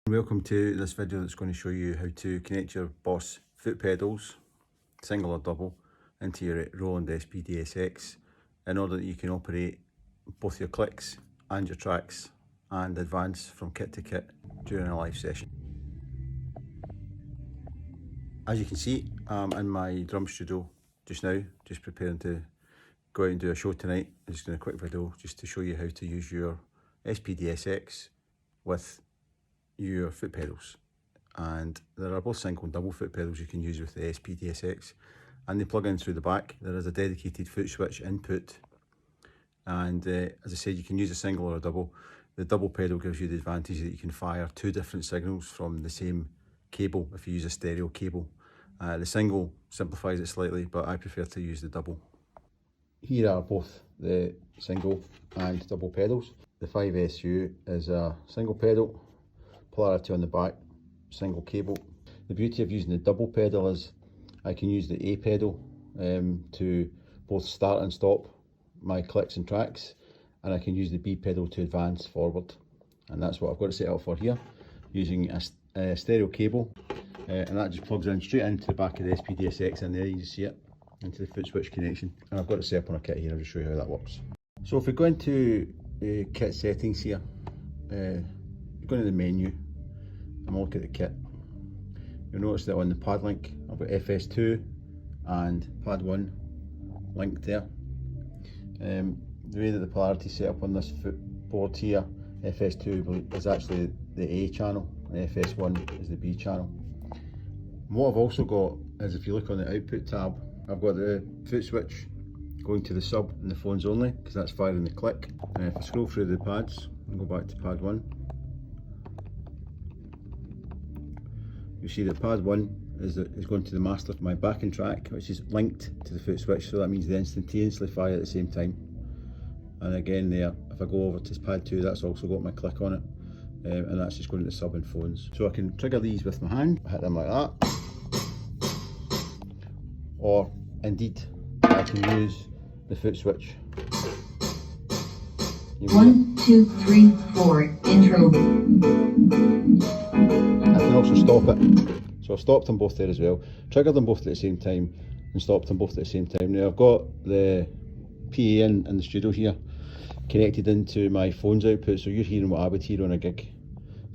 Welcome to this video that's going to show you how to connect your Boss foot pedals, single or double, into your Roland SPD-Sx in order that you can operate both your clicks and your tracks and advance from kit to kit during a live session. As you can see, I'm in my drum studio just now, just preparing to go out and do a show tonight. I'm just doing a quick video just to show you how to use your SPDSX with your foot pedals, and there are both single and double foot pedals you can use with the SPDSX, and they plug in through the back. There is a dedicated foot switch input, and as I said, you can use a single or a double. The double pedal gives you the advantage that you can fire two different signals from the same cable if you use a stereo cable. The single simplifies it slightly, but I prefer to use the double. Here are both the single and double pedals. The 5SU is a single pedal, polarity on the back, single cable. The beauty of using the double pedal is I can use the A pedal to both start and stop my clicks and tracks, and I can use the B pedal to advance forward. And that's what I've got it set up for here, using a stereo cable, and that just plugs in straight into the back of the SPDSX in there. You see it into the foot switch connection, and I've got it set up on a kit here. I'll just show you how that works. So if we go into kit settings here, go into the menu and we'll look at the kit. You'll notice that on the pad link I've got FS2 and pad 1 linked there. The way that the polarity is set up on this foot board here, FS2 is actually the A channel and FS1 is the B channel. And what I've also got is, if you look on the output tab, I've got the foot switch going to the sub and the phones only, because that's firing the click. And if I scroll through the pads and go back to pad 1, you see that pad 1 is going to the master of my backing track, which is linked to the foot switch, so that means they instantaneously fire at the same time. And again there, if I go over to pad 2, that's also got my click on it, and that's just going to the sub and phones. So I can trigger these with my hand, I hit them like that, or indeed I can use the foot switch. 1, 2, 3, 4, intro. I can also stop it. So I've stopped them both there as well, triggered them both at the same time and stopped them both at the same time. Now I've got the PA in the studio here connected into my phone's output, so you're hearing what I would hear on a gig.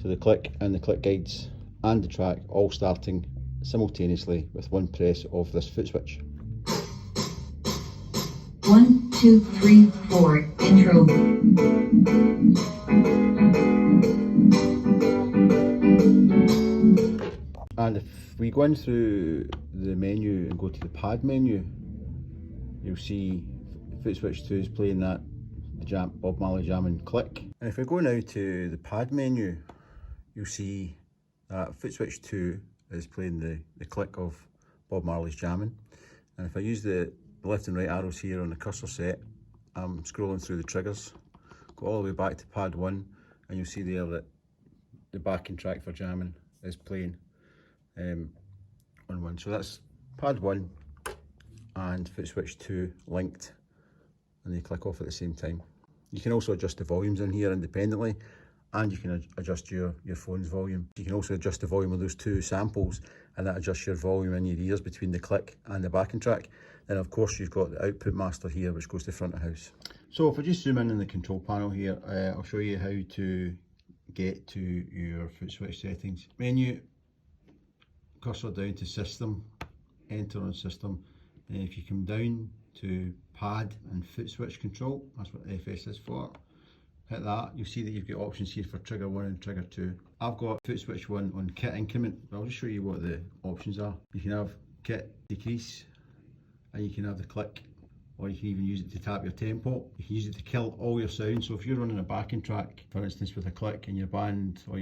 So the click and the click guides and the track all starting simultaneously with one press of this foot switch. 1, 2, 3, 4, intro. And if we go in through the menu and go to the pad menu, you'll see foot switch 2 is playing that Bob Marley jamming click. And if we go now to the pad menu, you'll see that foot switch 2 is playing the click of Bob Marley's jamming. And if I use the left and right arrows here on the cursor set, I'm scrolling through the triggers, go all the way back to pad 1, and you'll see there that the backing track for jamming is playing on 1. So that's pad 1 and foot switch 2 linked, and they click off at the same time. You can also adjust the volumes in here independently, and you can adjust your phone's volume. You can also adjust the volume of those two samples, and that adjusts your volume in your ears between the click and the backing track. Then of course you've got the output master here, which goes to front of house. So if I just zoom in the control panel here, I'll show you how to get to your foot switch settings. Menu, cursor down to system, enter on system, and if you come down to pad and foot switch control, that's what FS is for, hit that, you'll see that you've got options here for trigger 1 and trigger 2. I've got foot switch 1 on kit increment, but I'll just show you what the options are. You can have kit decrease, and you can have the click, or you can even use it to tap your tempo. You can use it to kill all your sound. So if you're running a backing track, for instance, with a click, and your band or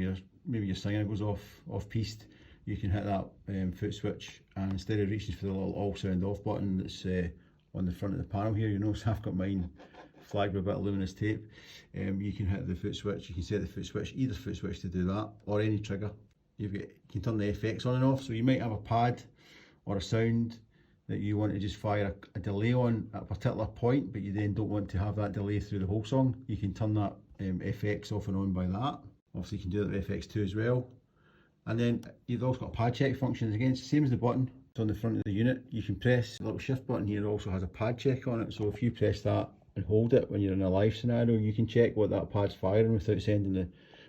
maybe your singer goes off piste, you can hit that foot switch, and instead of reaching for the little all sound off button that's on the front of the panel here, you notice I've got mine flagged with a bit of luminous tape. You can hit the foot switch, you can set the foot switch, either foot switch to do that, or any trigger. You can turn the FX on and off, so you might have a pad or a sound that you want to just fire a delay on at a particular point, but you then don't want to have that delay through the whole song. You can turn that FX off and on by that. Obviously you can do that with FX2 as well. And then you've also got a pad check function. Again, it's the same as the button. It's on the front of the unit. You can press the little shift button here, also has a pad check on it. So if you press that and hold it when you're in a live scenario, you can check what that pad's firing without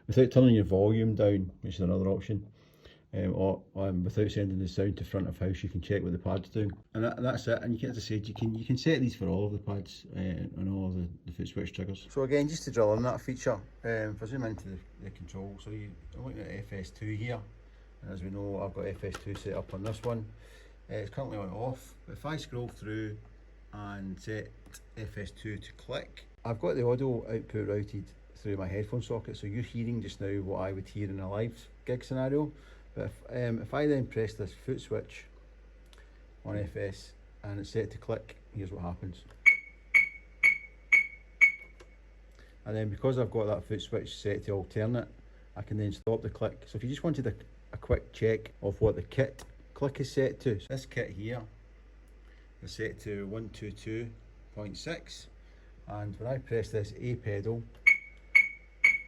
without turning your volume down, which is another option. Or without sending the sound to front of house, you can check what the pad's doing, and that's it. And you can, as I said, you can set these for all of the pads and all of the foot switch triggers. So again, just to drill on that feature, if I zoom into the control, so I'm looking at FS2 here, and as we know, I've got FS2 set up on this one. It's currently on off, but if I scroll through and set FS2 to click, I've got the audio output routed through my headphone socket, so you're hearing just now what I would hear in a live gig scenario. But if I then press this foot switch on FS and it's set to click, here's what happens. And then because I've got that foot switch set to alternate, I can then stop the click. So if you just wanted a quick check of what the kit click is set to, so this kit here is set to 122.6, and when I press this A pedal,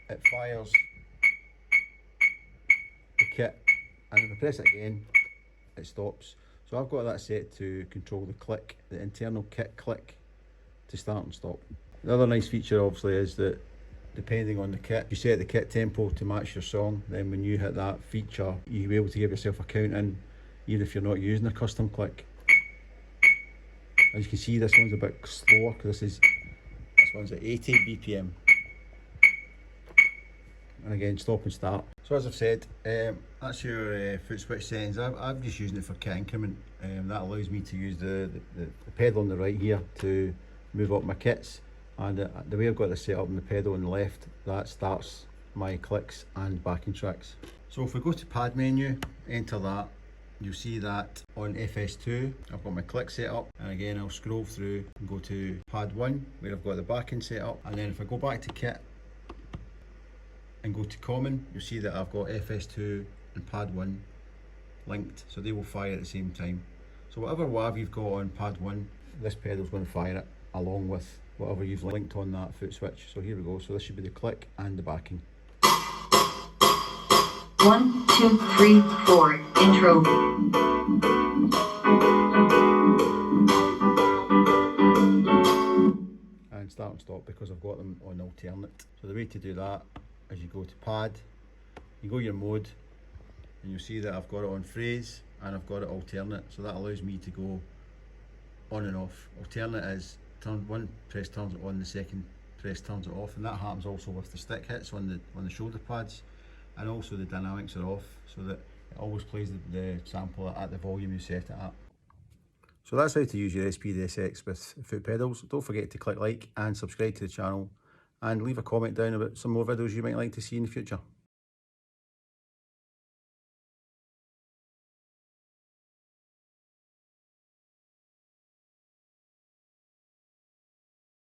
it fires the kit, and if I press it again, it stops. So I've got that set to control the click, the internal kit click, to start and stop. The other nice feature obviously is that depending on the kit, you set the kit tempo to match your song, then when you hit that feature, you'll be able to give yourself a count in, even if you're not using a custom click. As you can see, this one's a bit slower because this one's at 80 BPM. And again, stop and start. So as I've said, that's your foot switch settings. I'm just using it for kit increment. That allows me to use the pedal on the right here to move up my kits. And the way I've got this set up on the pedal on the left, that starts my clicks and backing tracks. So if we go to pad menu, enter that, you'll see that on FS2, I've got my click set up. And again, I'll scroll through and go to pad 1, where I've got the backing set up. And then if I go back to kit, and go to common, you'll see that I've got FS2 and pad 1 linked, so they will fire at the same time. So whatever WAV you've got on pad 1, this pedal's going to fire it along with whatever you've linked on that foot switch. So here we go, so this should be the click and the backing. 1, 2, 3, 4, intro. And start and stop because I've got them on alternate. So the way to do that, as you go to pad, you go your mode, and you'll see that I've got it on phrase and I've got it alternate, so that allows me to go on and off. Alternate is one press turns it on, the second press turns it off, and that happens also with the stick hits on the shoulder pads, and also the dynamics are off, so that it always plays the sample at the volume you set it at. So that's how to use your SPDSX with foot pedals. Don't forget to click like and subscribe to the channel, and leave a comment down about some more videos you might like to see in the future.